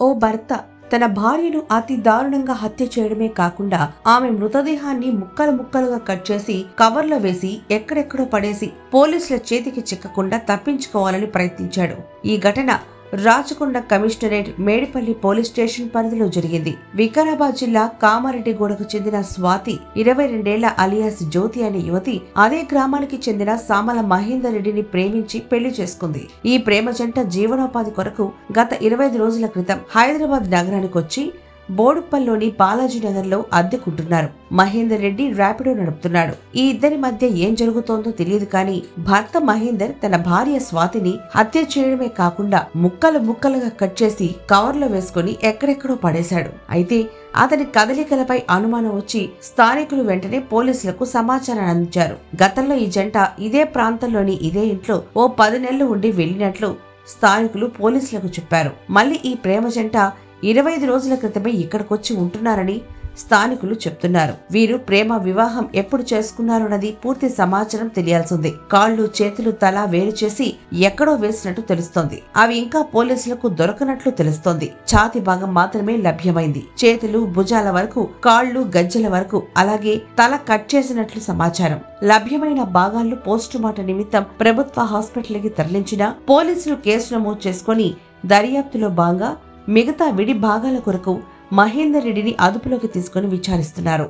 ఓ భర్త తన భార్యను అతి దారుణంగా హత్య చేయడమే కాకుండా ఆమె మృతదేహాన్ని ముక్కలు ముక్కలుగా కట్ చేసి కవర్లో వేసి ఎక్కడెక్కడో పడేసి పోలీసుల చేతికి చిక్కకుండా తప్పించుకోవాలని ప్రయత్నించాడు. ఈ ఘటన Rachakonda commissionerate Medipally police station పరిధిలో జరిగింది. వికారాబాద్ జిల్లా కామారెడ్డిగూడకు చెందిన స్వాతి 22 ఏళ్ల అలియాస్ జ్యోతి అనే యువతి అదే గ్రామానికి చెందిన సామల మహేందర్ రెడ్డిని ప్రేమించి పెళ్లి చేసుకుంది. ఈ ప్రేమ జంట జీవనోపాధి కొరకు గత 25 రోజుల క్రితం హైదరాబాద్ నగరానికి వచ్చి బోడుప్పల్లోని బాలాజీనగర్లో అద్దెకుంటున్నారు. మహేందర్ రెడ్డి ర్యాపిడో నడుపుతున్నాడు. ఈ ఇద్దరి మధ్య ఏం జరుగుతోందో తెలియదు కానీ భర్త మహేందర్ తన భార్య స్వాతిని హత్య చేయడమే కాకుండా ముక్కలు ముక్కలుగా కట్ చేసి కవర్లో వేసుకుని ఎక్కడెక్కడో పడేశాడు. అయితే అతని కదలికలపై అనుమానం వచ్చి స్థానికులు వెంటనే పోలీసులకు సమాచారాన్ని అందించారు. గతంలో ఈ జంట ఇదే ప్రాంతంలోని ఇదే ఇంట్లో ఓ 10 నెలలు ఉండి వెళ్లినట్లు స్థానికులు పోలీసులకు చెప్పారు. మళ్లీ ఈ ప్రేమ జంట 25 రోజుల క్రితమే ఇక్కడికొచ్చి ఉంటున్నారని స్థానికులు చెప్తున్నారు. వీరు ప్రేమ వివాహం ఎప్పుడు చేసుకున్నారన్నది పూర్తి సమాచారం తెలియాల్సింది. కాళ్లు చేతులు తల వేరు చేసి ఎక్కడో వేసినట్టు తెలుస్తోంది. అవి ఇంకా పోలీసులకు దొరకనట్లు తెలుస్తోంది. ఛాతి భాగం మాత్రమే లభ్యమైంది. చేతులు భుజాల వరకు, కాళ్లు గజ్జల వరకు, అలాగే తల కట్ చేసినట్లు సమాచారం. లభ్యమైన భాగాలను పోస్టుమార్టం నిమిత్తం ప్రభుత్వ హాస్పిటల్కి తరలించిన పోలీసులు కేసు నమోదు చేసుకుని దర్యాప్తులో భాగంగా మిగతా విడి భాగాల కొరకు మహేందర్ రెడ్డిని అదుపులోకి తీసుకుని విచారిస్తున్నారు.